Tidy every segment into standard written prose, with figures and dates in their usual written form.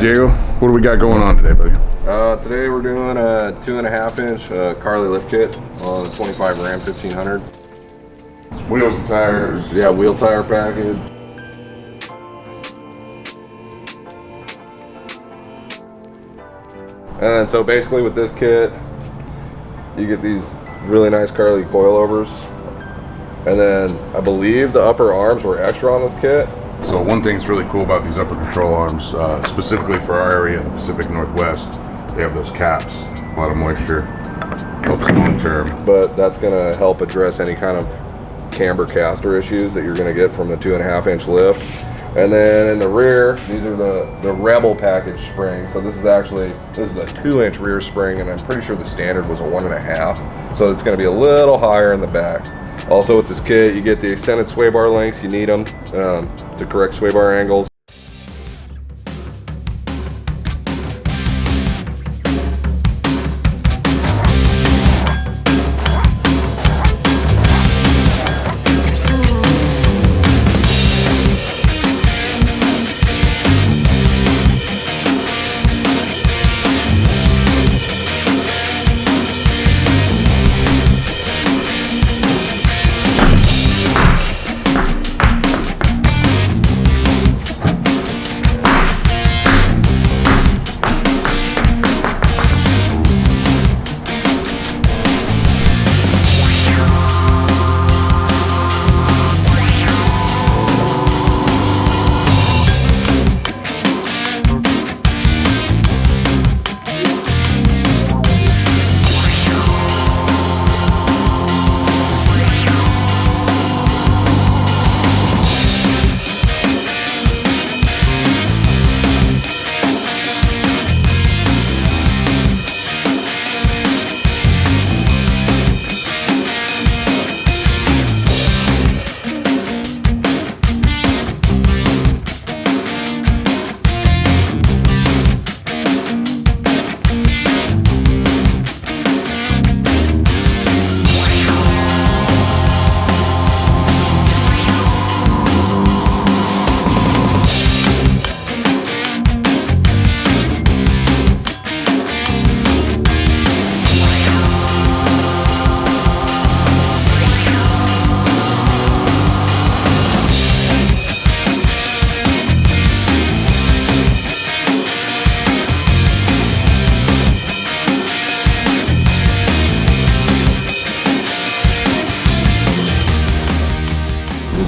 Diego, what do we got going on today, buddy? Today we're doing a 2.5-inch Carli lift kit on a 25 Ram 1500. Wheels and tires. Yeah, wheel tire package. And then so basically with this kit, you get these really nice Carli coilovers. And then I believe the upper arms were extra on this kit. So one thing that's really cool about these upper control arms, specifically for our area in the Pacific Northwest, they have those caps. A lot of moisture, helps long term. But that's gonna help address any kind of camber caster issues that you're gonna get from the 2.5-inch lift. And then in the rear, these are the Rebel package springs. So this is a 2-inch rear spring, and I'm pretty sure the standard was a 1.5. So it's gonna be a little higher in the back. Also with this kit, you get the extended sway bar lengths. You need them to correct sway bar angles.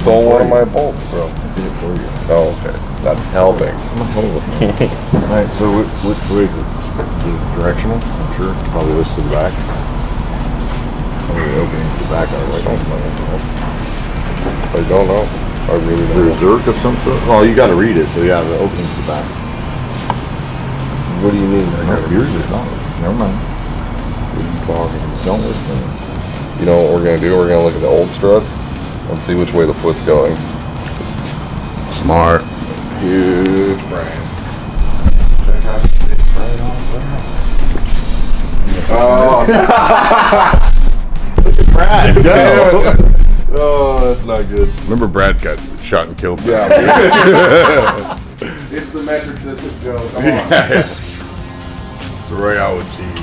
Stole one of my bolts, bro. I did it for you. Oh, okay. That's helping. Alright, so which way is it? Directional? I'm sure. Probably this to the back. Probably the opening to the back of it. I don't know. I really don't know. Zerk of some sort? Oh, you got to read it. So yeah, the opening to the back. What do you mean? Yours is not. Never mind. What are you talking? Don't listen to me. You know what we're going to do? We're going to look at the old struts and see which way the foot's going. Smart. Huge brand. Oh. Look at Brad. Go. Oh, that's not good. Remember Brad got shot and killed? Yeah. It's the metric system, Joe. Come on. Yeah. It's a Royale with cheese.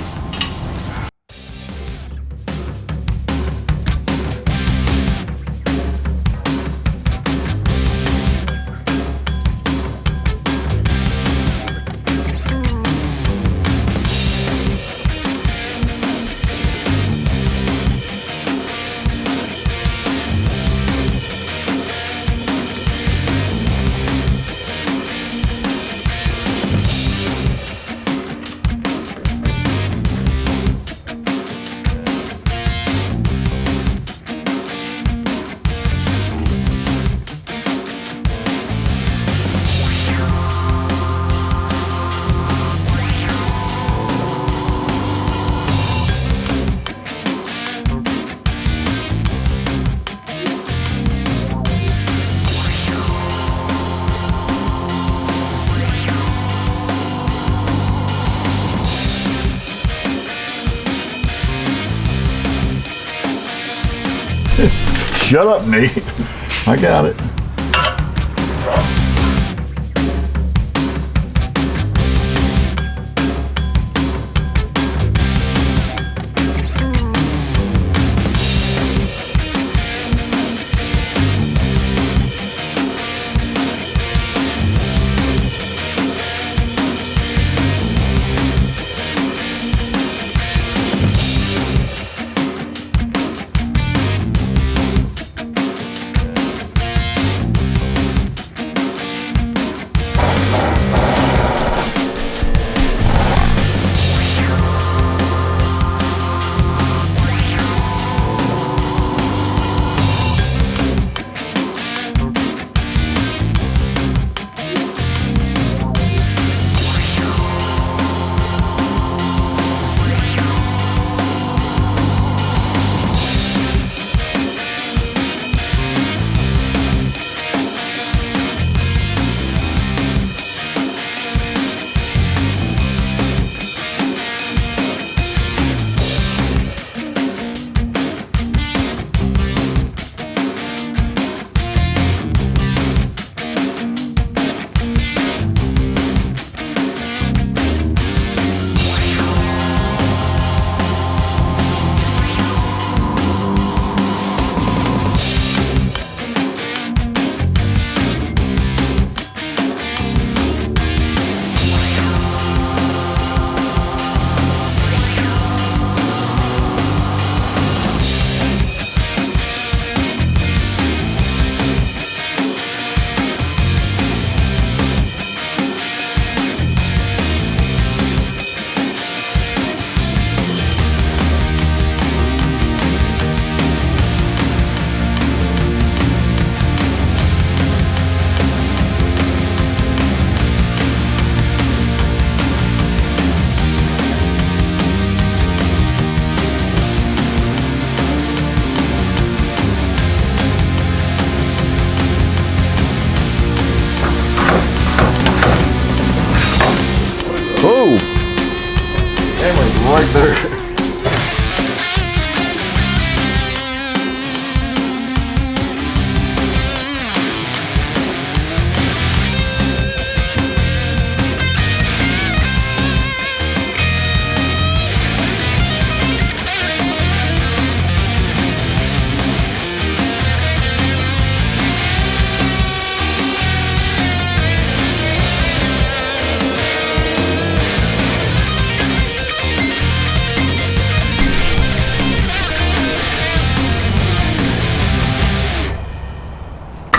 Shut up, Nate. I got it.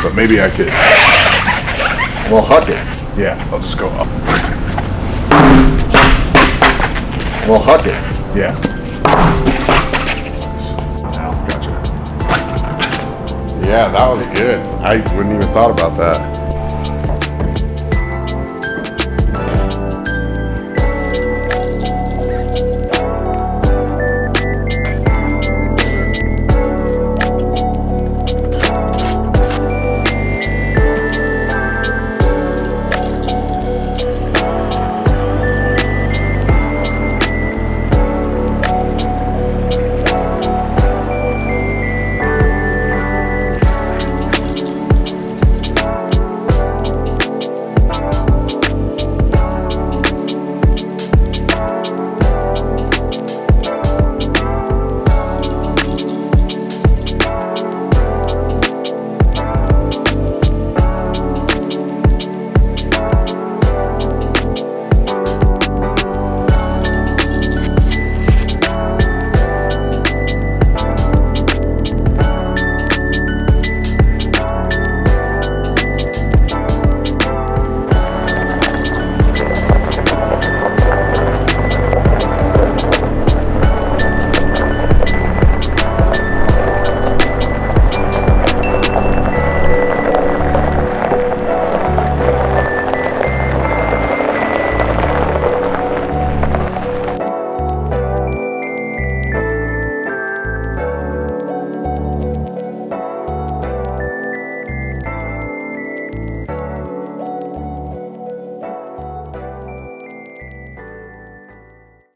but maybe I could. Well, huck it. Yeah, I'll just go up. Well, huck it. Yeah. Gotcha. Yeah, that was good. I wouldn't even thought about that.